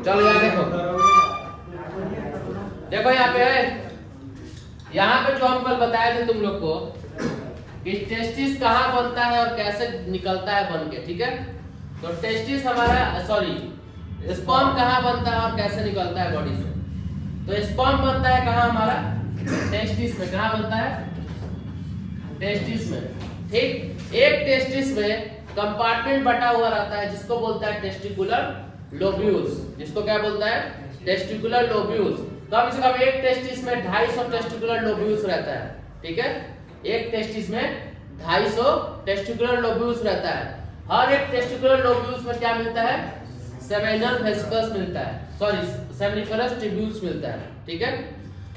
चलो यहाँ देखो, देखो यहाँ पे है, यहाँ पे जो हम कल बताए थे तुम लोग को कि टेस्टिस कहाँ बनता है और कैसे निकलता है बन के, ठीक है। तो टेस्टिस हमारा स्पर्म कहाँ बनता है और कैसे निकलता है बॉडी से। तो स्पर्म बनता है कहाँ हमारा, टेस्टिस में। कहाँ बनता है, टेस्टिस में, ठीक। एक टेस्टिस में कंपार्टमेंट बटा हुआ रहता है जिसको बोलता है टेस्टिकुलर लोब्यूल्स। जिसको क्या बोलता है, टेस्टिकुलर लोब्यूल्स। कम से कम एक टेस्टिस में 250 टेस्टिकुलर लोब्यूल्स रहता है, ठीक है। एक टेस्टिस में 250 टेस्टिकुलर लोब्यूल्स रहता है। हर एक टेस्टिकुलर लोब्यूल्स में क्या मिलता है, सेमिनल वेसिकल्स मिलता है, सॉरी सेमिनिफरस ट्यूब्यूल्स मिलता है, ठीक है।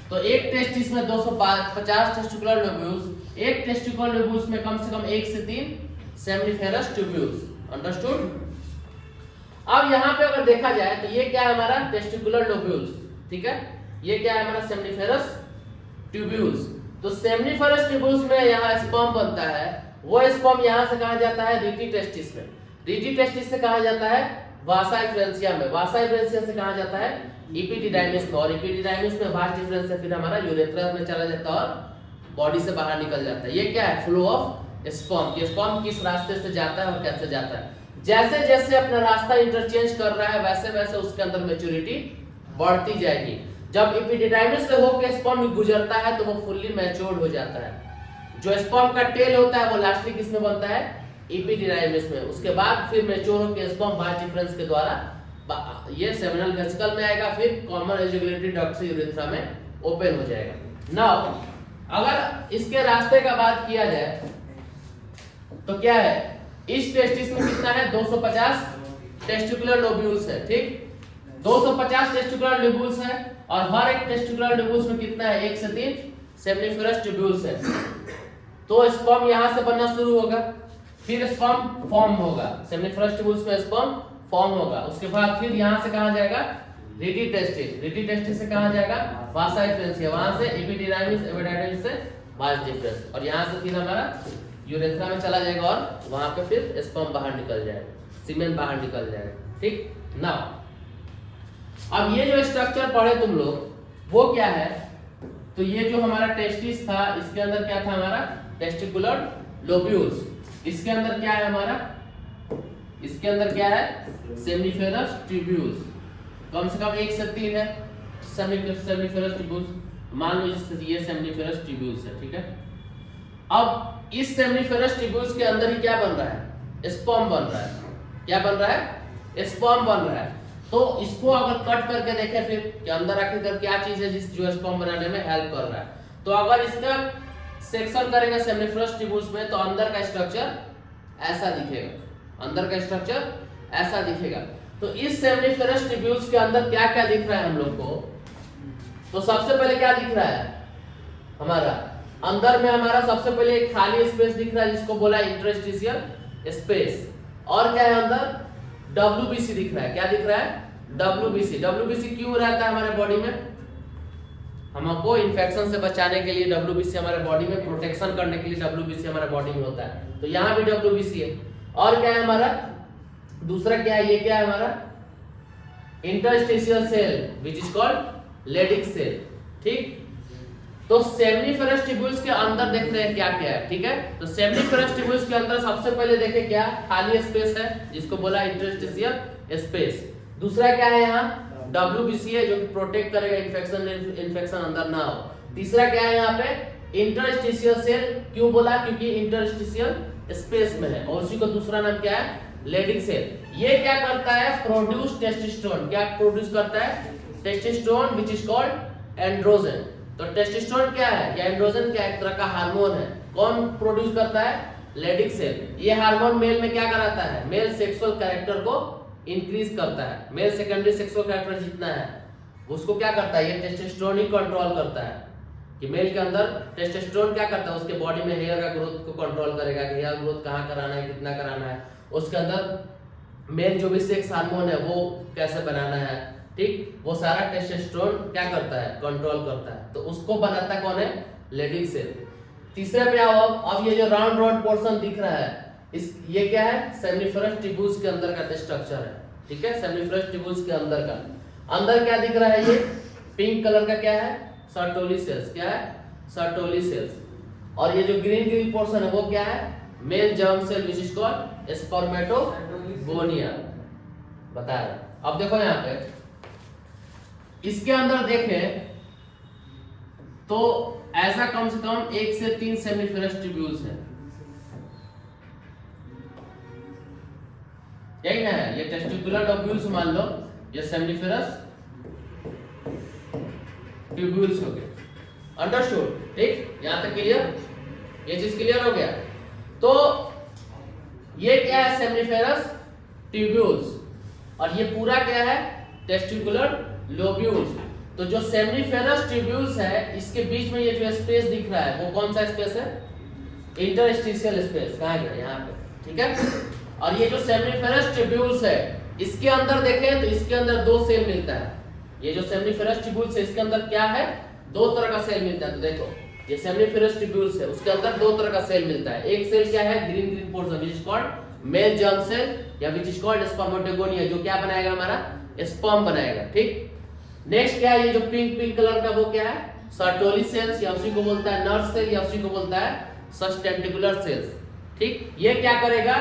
तो एक टेस्टिस में 250 टेस्टिकुलर लोब्यूल्स, एक टेस्टिकुलर लोब्यूल्स में कम से कम 1 से 3 सेमिनिफरस ट्यूब्यूल्स। अंडरस्टूड। अब यहाँ पे अगर देखा जाए तो ये क्या है हमारा, टेस्टिकुलर लोब्यूल्स, ठीक है। ये क्या है हमारा, सेमिनिफरस ट्यूब्यूल्स। तो सेमिनिफरस ट्यूब्यूल्स में यहाँ स्पर्म बनता है। वो स्पर्म यहाँ से कहाँ जाता है, रीटी टेस्टिस में। रीटी टेस्टिस से कहाँ जाता है, वासा डिफरेंशिया में। वासा डिफरेंशिया से कहाँ जाता है, इपिडिडाइमिस में। और इपिडिडाइमिस में वास डिफरेंस से फिर हमारा यूरेथ्रा में चला जाता है और बॉडी से बाहर निकल जाता है। ये क्या है, फ्लो ऑफ स्पर्म। ये स्पर्म किस रास्ते से जाता है और कैसे जाता है। जैसे जैसे अपना रास्ता इंटरचेंज कर रहा है वैसे वैसे उसके अंदर मैच्योरिटी बढ़ती जाएगी। जब इपिडिडाइमिस से होकर स्पर्म गुजरता है तो वो फुल्ली मैच्योर्ड हो जाता है। जो स्पर्म का टेल होता है वो लास्टली किस में बनता है, इपिडिडाइमिस में। उसके बाद फिर मैच्योर होकर स्पर्म वास डिफरेंस के द्वारा ये सेमिनल वेसिकल में आएगा, फिर कॉमन एजुलेटरी डक्ट से यूरेथ्रा में ओपन हो जाएगा। नाउ अगर इसके रास्ते का बात किया जाए तो क्या है, इस टेस्टिस में कितना है, 250 टेस्टिकुलर लोब्यूल्स है, ठीक। 250 टेस्टिकुलर लोब्यूल्स है और हर एक टेस्टिकुलर लोब्यूल्स में कितना है, 1 से 3 सेमिनिफरस ट्यूब्यूल्स है। तो स्पर्म यहाँ से बनना शुरू होगा, फिर स्पर्म फॉर्म होगा, सेमिनिफरस ट्यूब्यूल्स में स्पर्म फॉर्म होगा। उसके बाद फिर यहाँ से कहाँ जाएगा, रीटी टेस्टिस। रीटी टेस्टिस से कहाँ जाएगा, वासा डिफरेंशिया। वहां से एपिडिडाइमिस, एपिडिडाइमिस से वास डिफरेंस, और यहाँ से फिर हमारा यूरेथ्रा में चला जाएगा और वहां पे फिर स्पर्म बाहर निकल जाएगा, सीमेन बाहर निकल जाएगा, ठीक। नाउ अब ये जो स्ट्रक्चर पढ़े तुम लोग वो क्या है, तो ये जो हमारा टेस्टिस था इसके अंदर क्या था हमारा, टेस्टिकुलर लोब्यूल्स। इसके अंदर क्या है हमारा, इसके अंदर क्या है, सेमिनिफेरस ट्यूब्यूल्स। कम से कम 1 से 3 है सेमिनिफेरस ट्यूब्यूल्स। मान लो ये सेमिनिफेरस ट्यूब्यूल्स है, ठीक है। अब इस सेमिनिफेरस ट्यूब्यूल्स के अंदर ही क्या बन रहा है, स्पर्म बन रहा है। क्या बन रहा है, स्पर्म बन रहा है। तो इसको अगर कट करके देखें फिर कि अंदर आखिर क्या चीज है जो स्पर्म बनाने में हेल्प कर रहा है, तो अगर इसका सेक्शन करेंगे सेमिनिफेरस ट्यूब्यूल्स में तो अंदर का स्ट्रक्चर ऐसा दिखेगा, अंदर का स्ट्रक्चर ऐसा दिखेगा। तो इस सेमिनिफेरस ट्यूब्यूल्स के अंदर क्या क्या दिख रहा है हम लोग को, तो सबसे पहले क्या दिख रहा है हमारा, अंदर में हमारा सबसे पहले एक खाली स्पेस दिख रहा है जिसको बोला इंटरस्टिशियल स्पेस। और क्या है अंदर, WBC दिख रहा है। क्या दिख रहा है, WBC। WBC क्यों रहता है हमारे बॉडी में, हमको इन्फेक्शन से बचाने के लिए WBC हमारे बॉडी में, प्रोटेक्शन करने के लिए WBC हमारे बॉडी में होता है। तो यहाँ भी WBC है। और क्या है हमारा दूसरा, क्या है, ये क्या है हमारा interstitial cell which is called Leydig cell, ठीक। तो सेमिनिफेरस ट्यूब्यूल्स के अंदर देख रहे हैं क्या क्या है, ठीक है। तो सेमिनिफेरस ट्यूब्यूल्स के अंदर सबसे पहले देखे क्या, खाली स्पेस है जिसको बोला इंटरस्टिशियल स्पेस। दूसरा क्या है, यहाँ WBC है जो कि प्रोटेक्ट करेगा इन्फेक्शन अंदर ना हो। तीसरा क्या है यहाँ पे, इंटरस्टिशियल सेल। क्यों बोला, क्योंकि इंटरस्टिशियल स्पेस में है। और उसी को दूसरा नाम क्या है, लेडिक सेल। ये क्या करता है, प्रोड्यूस टेस्टोस्टेरोन। क्या प्रोड्यूस करता है, testosterone which is called androgen. तो टेस्टोस्टेरोन क्या है या एंड्रोजन क्या है, एक तरह का हार्मोन है। कौन प्रोड्यूस करता है, लेडिक सेल। ये हार्मोन मेल में क्या कराता है, मेल सेक्सुअल कैरेक्टर को इंक्रीज करता है। मेल सेकेंडरी सेक्सुअल कैरेक्टर जितना है उसको क्या करता है, ये टेस्टोस्टेरोन ही कंट्रोल करता है। कि मेल के अंदर टेस्टोस्टेरोन क्या करता है, उसके बॉडी में हेयर का ग्रोथ को कंट्रोल करेगा कि हेयर ग्रोथ कहाँ कराना है, कितना कराना है। उसके अंदर मेल जो भी सेक्स हार्मोन है वो कैसे बनाना है, ठीक, वो सारा टेस्टोस्टेरोन क्या करता है, कंट्रोल करता है। तो उसको बनाता कौन है, लेडिक सेल। तीसरे पे आओ, अब ये जो राउंड राउंड पोर्शन दिख रहा है ये क्या है, सेमिनिफेरस ट्यूब्यूल्स के अंदर का स्ट्रक्चर है, ठीक है, सेमिनिफरस ट्यूब्यूल्स के अंदर का। अंदर क्या दिख रहा है, ये पिंक कलर का क्या है, सर्टोली सेल्स। क्या है, सर्टोली सेल्स। और ये जो ग्रीन ग्रीन पोर्शन है वो क्या है, male germ cell which is called spermatogonia. बता रहा। अब देखो यहाँ पे इसके अंदर देखें तो ऐसा कम से कम 1 से 3 सेमिनिफरस ट्यूब्यूल्स हैं। यही ना है, ये टेस्टिकुलर लोब्यूल्स मान लो, ये सेमिनिफरस ट्यूब्यूल्स हो गए। अंडरस्टूड, ठीक, यहां तक क्लियर, ये चीज क्लियर हो गया। तो ये क्या है, सेमिनिफरस ट्यूब्यूल्स, और ये पूरा क्या है, टेस्टिकुलर लोब्यूल्स। तो जो सेमिनिफरस ट्यूब्यूल्स है, इसके बीच में ये जो स्पेस दिख रहा है वो कौन सा स्पेस है, इंटरस्टिशियल स्पेस। कहां गया, यहाँ पे, ठीक है। और ये जो सेमिनिफरस ट्यूब्यूल्स है, इसके अंदर देखें तो इसके अंदर 2 सेल मिलता है। ये जो सेमिनिफरस ट्यूब्यूल्स है, इसके अंदर क्या है, 2 तरह का सेल मिलता है। तो देखो ये सेमिनिफरस ट्यूब्यूल्स है, उसके अंदर 2 तरह का सेल मिलता है। एक सेल क्या है, green green portion which is called male germ cell या विच इज कॉल्ड स्पर्मेटोगोनिया, जो क्या बनाएगा, हमारा स्पर्म बनाएगा, ठीक। नेक्स्ट क्या है, ये जो पिंक पिंक कलर का वो क्या है, सर्टोली सेल्स, या उसी को बोलता है नर्व सेल, या उसी को बोलता है सस्टेंटिकुलर सेल्स, ठीक। ये क्या करेगा,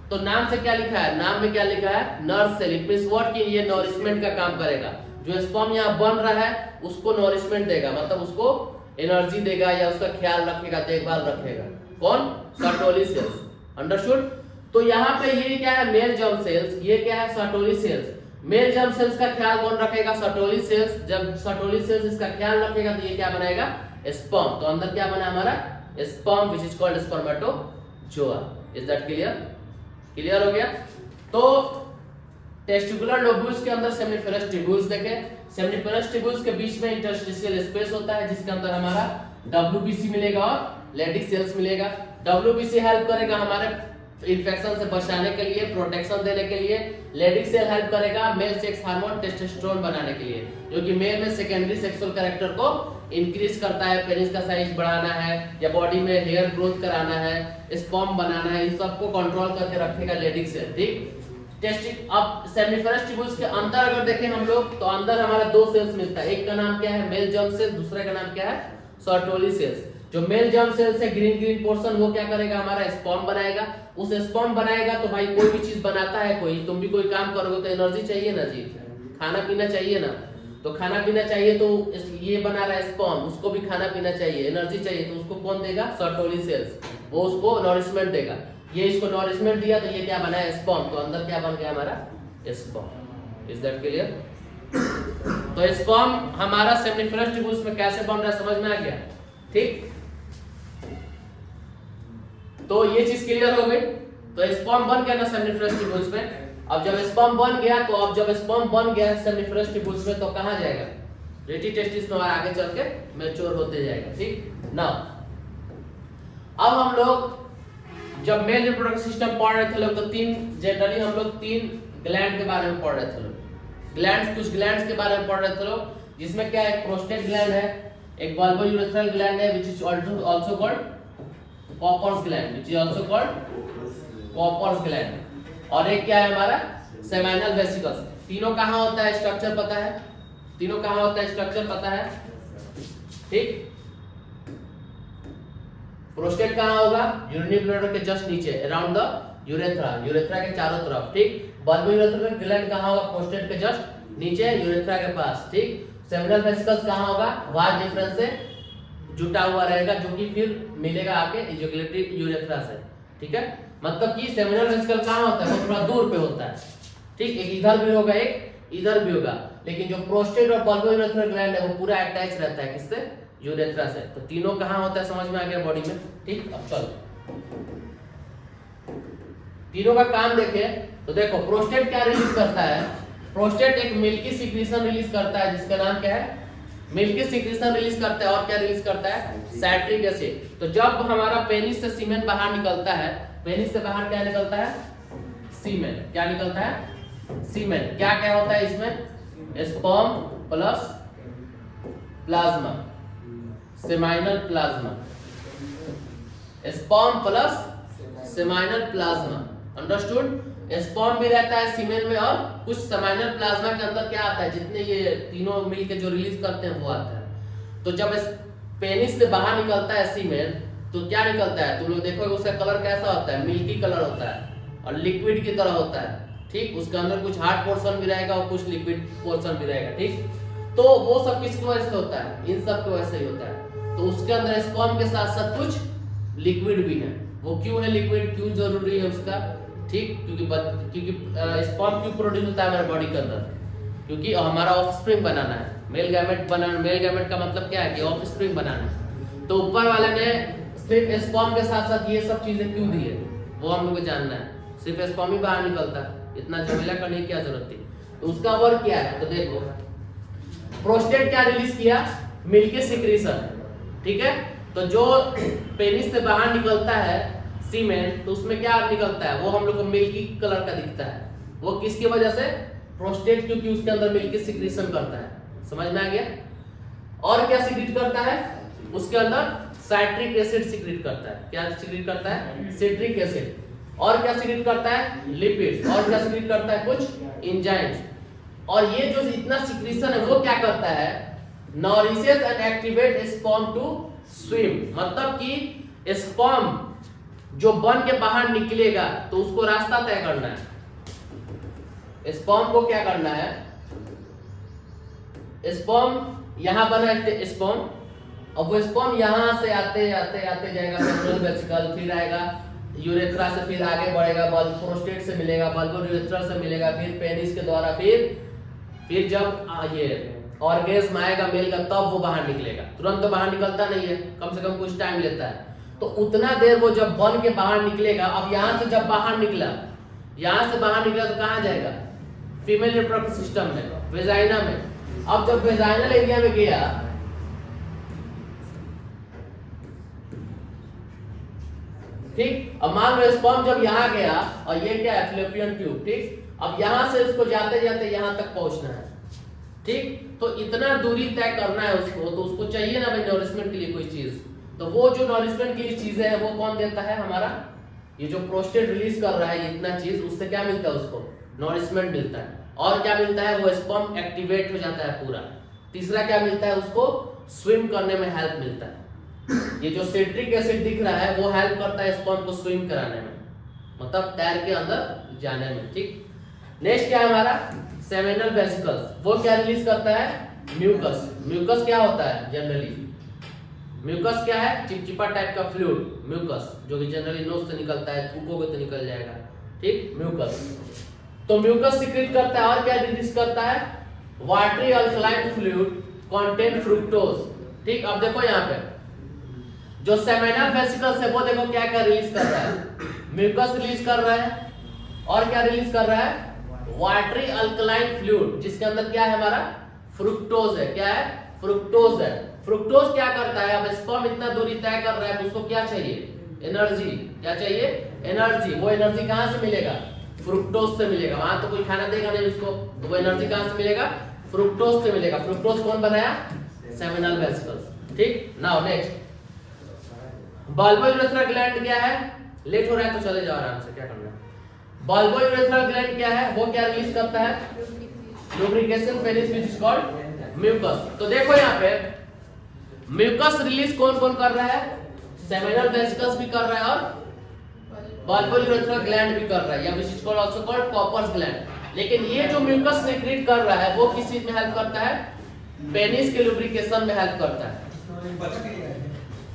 तो नाम से क्या लिखा है, नाम में क्या लिखा है, nerve cell. It means what, कि ये नॉरिशमेंट का काम करेगा। जो स्पर्म यहाँ बन रहा है उसको नॉरिशमेंट देगा, मतलब उसको एनर्जी देगा या उसका ख्याल रखेगा, देखभाल रखेगा। कौन, सर्टोली सेल्स। अंडरस्टूड। तो यहाँ पे ये क्या है, मेल जर्म सेल्स, ये क्या है, Sertoli cells. Male germ cells का ख्याल कौन रखेगा, सर्टोली सेल्स। जब सर्टोली सेल्स इसका ख्याल रखेगा तो ये क्या बनाएगा, स्पर्म। तो अंदर क्या बना हमारा, sperm which is called spermatozoa. Is that clear, clear हो गया। तो टेस्टिकुलर लोब्यूल्स के अंदर सेमिनिफरस ट्यूब्यूल्स देखें, सेमिनिफरस ट्यूब्यूल्स के बीच में इंटरस्टिशियल स्पेस होता है, जिसके अंदर हमारा डब्ल्यूबीसी मिलेगा और लेडिक सेल्स मिलेगा। डब्ल्यूबीसी हेल्प करेगा हमारे इन्फेक्शन से बचाने के लिए, प्रोटेक्शन देने के लिए। लेडिक सेल हेल्प करेगा मेल सेक्स हार्मोन टेस्टोस्टेरोन बनाने के लिए, जो कि मेल में सेकेंडरी सेक्सुअल कैरेक्टर को इंक्रीज करता है, पेनिस का साइज बढ़ाना है, या बॉडी में हेयर ग्रोथ कराना है, स्पर्म बनाना है, इन सबको कंट्रोल करके रखेगा लेडिक सेल, ठीक। टेस्टिक। अब सेमिनिफरस ट्यूब्यूल्स के अंदर अगर देखें हम लोग, तो अंदर हमारा 2 सेल्स मिलता है। एक का नाम क्या है, मेल जर्म सेल, दूसरे का नाम क्या है, सर्टोली सेल्स। जो मेल जर्म सेल्स है, ग्रीन ग्रीन पोर्शन, वो क्या करेगा, हमारा स्पर्म बनाएगा। उस स्पर्म बनाएगा तो भाई कोई भी चीज बनाता है कोई, तुम भी कोई काम करोगे तो एनर्जी चाहिए ना जी, खाना पीना चाहिए ना। तो खाना पीना चाहिए तो ये बना रहा है स्पर्म, उसको भी खाना पीना चाहिए, एनर्जी चाहिए, तो उसको कौन देगा, सर्टोली सेल्स, वो उसको नॉरिशमेंट देगा। ये इसको नॉरिशमेंट दिया तो ये क्या बना है, स्पर्म। तो अंदर क्या बन गया हमारा, स्पर्म। Is that clear. तो स्पर्म हमारा सेमिनिफरस ट्यूब्यूल्स में कैसे बन रहा है, समझ में आ गया, ठीक। तो ये चीज क्लियर हो गई। तो स्पर्म बन गया ना सेमिनिफरस ट्यूब्यूल्स में। अब जब स्पर्म बन गया, तो अब जब स्पर्म बन गया सेमिनिफरस ट्यूब्यूल्स में, तो कहां जाएगा, रेटी टेस्टिस में, आगे चल के मैच्योर होते जाएगा, ठीक ना। अब हम लोग जब मेल रिप्रोडक्टिव सिस्टम पढ़ रहे थे लोग, तो जनरली हम लोग 3 ग्लैंड के बारे में पढ़ रहे थे लोग। ग्लैंड्स, कुछ ग्लैंड्स के बारे में पढ़ रहे थे लोग, जिसमें क्या है, प्रोस्टेट ग्लैंड है, एक बल्बोयूरेथ्रल ग्लैंड है which is also called Cowper's gland, which is also called Cowper's gland, और एक क्या है हमारा, सेमिनल वेसिकल्स। तीनों कहां होता है, स्ट्रक्चर पता है, तीनों कहां होता है, स्ट्रक्चर पता है, ठीक। प्रोस्टेट कहां होगा, यूरिनरी ब्लैडर के जस्ट नीचे, अराउंड द यूरेथ्रा, यूरेथ्रा के चारों तरफ, ठीक। बल्बोयूरेथ्रल ग्लैंड कहां होगा, प्रोस्टेट के जस्ट नीचे, यूरेथ्रा के पास, ठीक। सेमिनल वेसिकल्स कहां होगा, वाज डिफरेंस से जुटा हुआ रहेगा, जो कि फिर मिलेगा आके इजैकुलेटरी यूरेथ्रा से, ठीक है। मतलब कि सेमिनल वेसिकल कहां होता है, वो थोड़ा दूर पे होता है, ठीक। एक इधर भी होगा, एक इधर भी होगा, लेकिन जो प्रोस्टेट और बल्बोयूरेथ्रल ग्लैंड है वो पूरा अटैच रहता है किससे, यूरेथ्रा से। तो तीनों कहां होता है, समझ में आ गया बॉडी में, ठीक। अब चलो तीनों का काम देखें। तो देखो प्रोस्टेट क्या रिलीज करता है, प्रोस्टेट एक मिल्की सीक्रेशन रिलीज करता है, जिसका नाम क्या है, मिल्की सीक्रेशन रिलीज करता है। और क्या रिलीज करता है, सैट्रिक एसिड। तो जब हमारा पेनिस से सीमेन बाहर निकलता है, पेनिस से बाहर क्या निकलता है, सीमेन। क्या निकलता है, सीमेन। क्या क्या होता है इसमें, sperm plus plasma, seminal plasma, sperm plus seminal plasma. Understood. Sperm भी रहता है सीमेन में, और कुछ सेमिनल प्लाज्मा के अंदर क्या आता है, जितने ये तीनों मिलके जो रिलीज करते हैं वो आता है। तो जब पेनिस से बाहर निकलता है सीमेन, तो क्या निकलता है, तुम लोग देखोगे उसका कलर कैसा होता है, मिल्की कलर होता है और लिक्विड की तरह होता है। ठीक, उसके अंदर कुछ हार्ड पोर्शन भी रहेगा और कुछ लिक्विड पोर्शन भी रहेगा। ठीक, तो वो सब किसकी वजह से होता है, इन सब की वजह से ही होता है। तो उसके अंदर स्पर्म के साथ साथ कुछ लिक्विड भी है। वो क्यों है लिक्विड, क्यों जरूरी है उसका, ठीक, क्योंकि स्पर्म क्यों प्रोड्यूस होता है हमारे बॉडी के अंदर, क्योंकि हमारा ऑफस्प्रिंग बनाना है, मेल गैमेट बनाना। मेल गैमेट का मतलब क्या है कि ऑफस्प्रिंग बनाना है। तो ऊपर वाले ने सिर्फ स्पर्म के साथ साथ ये सब चीजें क्यों दी है, वो हम लोग को जानना है। सिर्फ स्पर्म ही बाहर निकलता है, इतना झमेला करने की क्या जरूरत थी। तो उसका वर्क क्या है, तो देखो प्रोस्टेट क्या रिलीज किया, मिल्की सिक्रीशन। ठीक है, तो जो पेनिस से बाहर निकलता है सीमेन, तो उसमें क्या निकलता है, वो हम लोग को मिल्की कलर का दिखता है। वो किसकी वजह से, प्रोस्टेट, क्योंकि उसके अंदर मिल्की सिक्रीशन करता है। समझ में आ गया। और क्या सिक्रीट करता है, उसके अंदर साइट्रिक एसिड सिक्रीट करता है। क्या सिक्रीट करता है, सिट्रिक एसिड। और क्या सिक्रीट करता है, लिपिड्स। और क्या सिक्रीट करता है, कुछ एंजाइम्स। और ये जो इतना सिक्रीशन है वो क्या करता है, nourishes and activate sperm to swim. मतलब कि स्पर्म जो बन के बाहर निकलेगा तो उसको रास्ता तय करना है। स्पर्म को क्या करना है, स्पर्म यहां बना है स्पर्म, अब वो स्पर्म यहां से आते आते आते जाएगा सेमिनल वेसिकल, फिर आएगा यूरेथ्रा से, फिर आगे बढ़ेगा बल्ब प्रोस्टेट से मिलेगा, बल्बो यूरेथ्रा से मिलेगा, फिर पेनिस के द्वारा, फिर जब ये ऑर्गेज्म आएगा मेल का तब वो बाहर निकलेगा। तुरंत तो बाहर निकलता नहीं है, कम से कम कुछ टाइम लेता है। तो उतना देर वो जब बन के बाहर निकलेगा। अब यहां से जब बाहर निकला, यहां से बाहर निकला तो कहां जाएगा, फीमेल रिप्रोडक्टिव सिस्टम में, वेजाइना में। अब जब वेजाइनल एरिया में गया, ठीक, अब मान लो स्पर्म जब यहाँ गया और ये क्या है, फैलोपियन ट्यूब। ठीक, अब यहां से उसको जाते जाते यहां तक पहुंचना है। ठीक, तो इतना दूरी तय करना है उसको, तो उसको चाहिए ना भाई नॉरिशमेंट के लिए कोई चीज। तो वो जो नॉरिशमेंट के लिए चीजें है वो कौन देता है, हमारा ये जो प्रोस्टेट रिलीज कर रहा है इतना चीज, उससे क्या मिलता है, उसको नॉरिशमेंट मिलता है। और क्या मिलता है, वो स्पर्म एक्टिवेट हो जाता है पूरा। तीसरा क्या मिलता है, उसको स्विम करने में हेल्प मिलता है। ये जो सिट्रिक एसिड दिख रहा है वो हेल्प करता है स्पर्म को स्विम कराने में, मतलब तैर के अंदर जाने में। ठीक, नेक्स्ट क्या है हमारा, सेमिनल वेसिकल्स। वो क्या रिलीज करता है, म्यूकस। म्यूकस क्या होता है, जनरली म्यूकस क्या है, चिपचिपा टाइप का फ्लूइड, म्यूकस, जो कि जनरली नोज से निकलता है, थूकोगे तो निकल जाएगा। ठीक, म्यूकस। तो म्यूकस सिक्रेट करता है। और क्या रिलीज करता है, watery alkaline fluid contain fructose. ठीक, अब देखो यहाँ पे जो सेमिनल वेसिकल्स है वो देखो क्या क्या रिलीज कर रहा है, म्यूकस रिलीज कर रहा है। और क्या रिलीज कर रहा है, वाटरी अल्कलाइन फ्लूइड, जिसके अंदर क्या है हमारा, फ्रुक्टोज है। क्या है, फ्रुक्टोज है। फ्रुक्टोज क्या करता है, अब स्पर्म इतना दूरी तय कर रहा है तो उसको क्या चाहिए, एनर्जी। क्या चाहिए, एनर्जी। वो एनर्जी कहां से मिलेगा, फ्रुक्टोज से मिलेगा। वहां तो कोई खाना देगा नहीं उसको, तो वो एनर्जी कहां से मिलेगा, फ्रुक्टोज से मिलेगा। फ्रुक्टोज कौन बनाया, सेमिनल वेसिकल्स। ठीक, now next, bulbo urethral gland क्या है, लेट हो रहा है तो चले जाओ आराम से, क्या करना है। बल्बो यूरेथ्रल ग्लैंड क्या है, वो क्या रिलीज करता है, lubrication penis which is called mucus. तो देखो यहाँ पे म्यूकस रिलीज कौन कौन कर रहा है, सेमिनल वेसिकल्स भी कर रहा है और बल्बो यूरेथ्रल ग्लैंड भी कर रहा है, या which is called also called Cowper's gland. लेकिन ये जो म्यूकस सीक्रेट कर रहा है वो किस चीज में हेल्प करता है, पेनिस के लुब्रिकेशन में हेल्प करता है।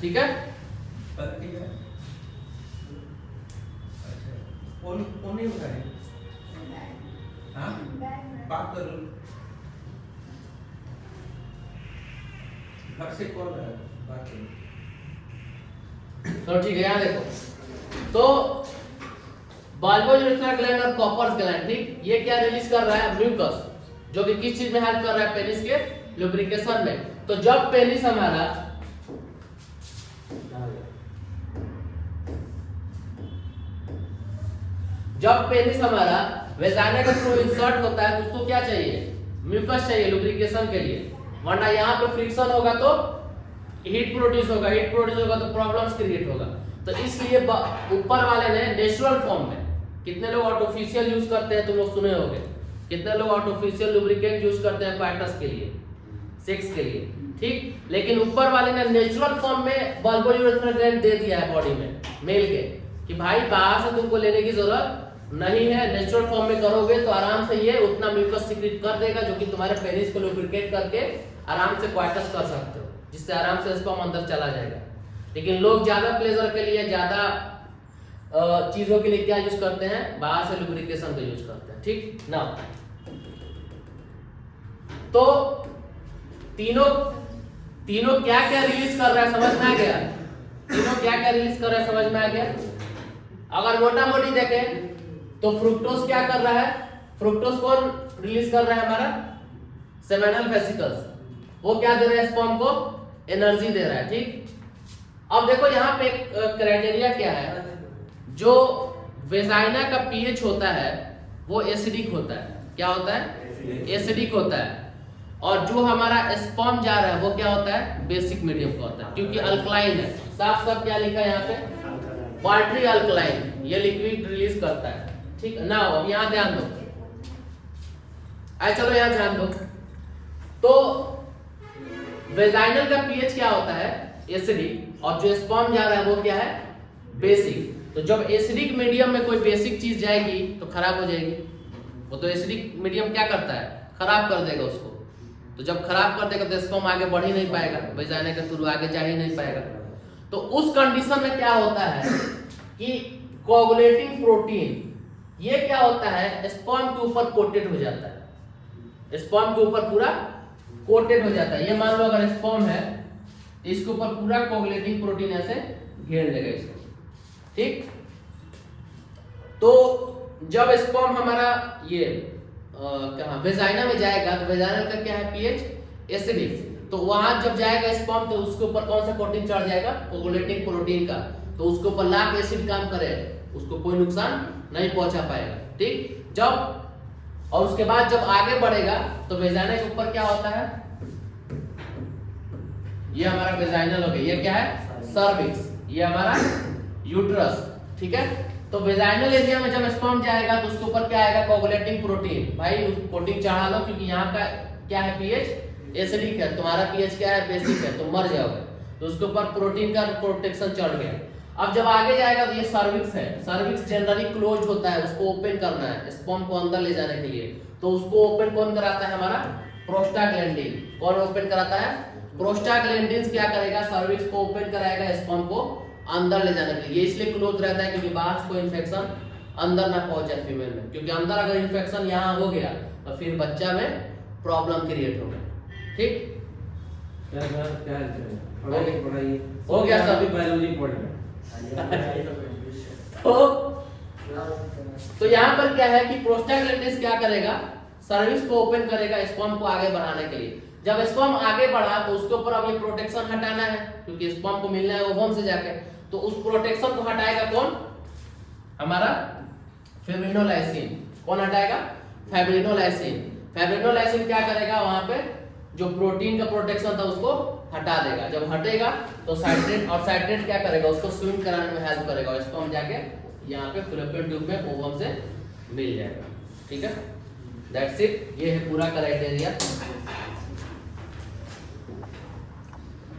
ठीक है, नहीं उठाए, हाँ बात करो, घर से कॉल है, बात करो। तो ठीक है, यहाँ देखो, तो बल्बो यूरेथ्रल ग्लैंड और कॉपर्स ग्लैंड, ठीक, ये क्या रिलीज कर रहा है, म्यूकस, जो कि किस चीज में हेल्प कर रहा है, पेनिस के लुब्रिकेशन में। तो जब पेनिस हमारा वेजाइना के थ्रू इंसर्ट होता है तो उसको क्या चाहिए, म्यूकस चाहिए लुब्रिकेशन के लिए, वरना यहाँ पे फ्रिक्शन होगा तो हीट प्रोड्यूस होगा, हीट प्रोड्यूस होगा तो प्रॉब्लम्स क्रिएट होगा। तो इसलिए ऊपर वाले ने नेचुरल फॉर्म में कितने लोग आर्टिफिशियल यूज करते हैं, तुम लोग सुने होंगे। कितने लोग आर्टिफिशियल लुब्रिकेंट यूज करते हैं क्वार्टर्स के लिए, सेक्स के लिए, ठीक। लेकिन ऊपर वाले ने नेचुरल फॉर्म में बल्बो यूरेथ्रल ग्लैंड दे दिया है बॉडी में मेल के, कि भाई बाहर से तुमको लेने की जरूरत नहीं है, नेचुरल फॉर्म में करोगे तो आराम से ये उतना म्यूकस सीक्रेट कर देगा जो कि तुम्हारे पेनिस को लुब्रिकेट करके आराम से क्वार्टर्स कर सकते हो, जिससे आराम से स्पर्म अंदर चला जाएगा। लेकिन लोग ज्यादा प्लेजर के लिए, ज्यादा चीजों के लिए क्या यूज करते हैं, बाहर से लुब्रिकेशन का यूज करते हैं, ठीक ना। तो तीनों क्या क्या रिलीज कर रहा है समझ में आ गया, तीनों क्या क्या रिलीज कर रहा है समझ में आ गया। अगर मोटा मोटी देखें तो फ्रुक्टोज क्या कर रहा है, फ्रुक्टोज कौन रिलीज कर रहा है, हमारा सेमिनल वेसिकल्स, वो क्या दे रहा है, स्पर्म को एनर्जी दे रहा है, ठीक। अब देखो यहाँ पे क्राइटेरिया क्या है, जो वेजाइना का पीएच होता है वो एसिडिक होता है, क्या होता है, एसिडिक होता है। और जो हमारा स्पर्म जा रहा है वो क्या होता है, बेसिक मीडियम का होता है, क्योंकि अल्कलाइन है। साफ साफ क्या लिखा है यहाँ पे, वाटरी अल्कलाइन, ये लिक्विड रिलीज करता है, ठीक ना। अब यहाँ ध्यान दो, चलो यहाँ ध्यान दो। तो वेजाइनल का पीएच क्या होता है, एसिडिक, और जो स्पर्म जा रहा है वो क्या है, बेसिक। तो जब एसिडिक मीडियम में कोई बेसिक चीज जाएगी तो खराब हो जाएगी, वो तो एसिडिक मीडियम क्या करता है, खराब कर देगा उसको। तो जब खराब कर देगा तो स्पर्म आगे बढ़ ही नहीं पाएगा, वेजाइना के थ्रू आगे जा ही नहीं पाएगा। तो उस कंडीशन में क्या होता है कि कोगुलेटिंग प्रोटीन, ये क्या होता है, स्पर्म के ऊपर कोटेड हो जाता है, स्पर्म के ऊपर पूरा कोटेड हो जाता है। ये मान लो अगर स्पर्म है, इसके ऊपर पूरा कोगुलेटिंग प्रोटीन ऐसे घेर लेगा इसको, ठीक। तो जब स्पर्म हमारा ये कहाँ वेजाइना में जाएगा तो वेजाइना का क्या है, पीएच एसिडिक। तो वहां जब जाएगा स्पर्म तो उसके ऊपर कौन सा कोटिंग चढ़ जाएगा, कोगुलेटिंग प्रोटीन का। तो उसके ऊपर लाख एसिड काम करे, उसको कोई नुकसान नहीं पहुंचा पाएगा, ठीक। जब और उसके बाद जब आगे बढ़ेगा तो वेजाइना के ऊपर क्या होता है, ये हमारा वेजाइनल हो गया, ये क्या है, सर्विक्स, ये हमारा यूट्रस, ठीक है। तो वेजाइनल एरिया में जब स्पर्म जाएगा तो उसके ऊपर क्या आएगा, कोगुलेटिंग प्रोटीन। भाई कोटिंग चढ़ा लो, क्योंकि यहाँ का क्या है, पीएच एसिडिक है, तुम्हारा पीएच क्या है, बेसिक है, तुम मर जाओगे। तो उसके ऊपर प्रोटीन का प्रोटेक्शन चढ़ गया। अब जब आगे जाएगा तो ये सर्विक्स है, सर्विक्स जनरली क्लोज होता है, उसको ओपन करना है स्पर्म को अंदर ले जाने के लिए। तो उसको ओपन कौन कराता है, हमारा प्रोस्टाग्लैंडिन। कौन ओपन कराता है, प्रोस्टाग्लैंडिन क्या करेगा, सर्विक्स को ओपन कराएगा स्पर्म को अंदर ले जाने के लिए। ये इसलिए क्लोज रहता है क्योंकि बाहर से कोई इन्फेक्शन अंदर ना पहुंच जाए फीमेल में, क्योंकि अंदर अगर इन्फेक्शन यहाँ हो गया तो फिर बच्चा में प्रॉब्लम क्रिएट होगा, ठीक। हो गया सब, बायोलॉजी पढ़ रहे तो यहाँ पर क्या है कि प्रोस्टाग्लैंडिन क्या करेगा, सर्विस को ओपन करेगा स्पर्म को आगे बढ़ाने के लिए। जब स्पर्म आगे बढ़ा तो उसके ऊपर अब ये प्रोटेक्शन हटाना है, क्योंकि स्पर्म को मिलना है ओवम से जाके। तो उस प्रोटेक्शन को हटाएगा कौन, हमारा फिब्रिनोलाइसिन। कौन हटाएगा, फाइब्रिनोलाइसिन। फाइब्रिनोलाइसिन क्या करेगा, वहां पे जो प्रोटीन का प्रोटेक्शन था उसको हटा देगा। जब हटेगा तो साइट्रेट, और साइट्रेट क्या करेगा, उसको स्विम कराने में हेल्प करेगा, और स्पर्म जाके यहाँ पे फिलिपिन ट्यूब में ओवम से मिल जाएगा, ठीक है। दैट्स इट, ये है पूरा क्राइटेरिया।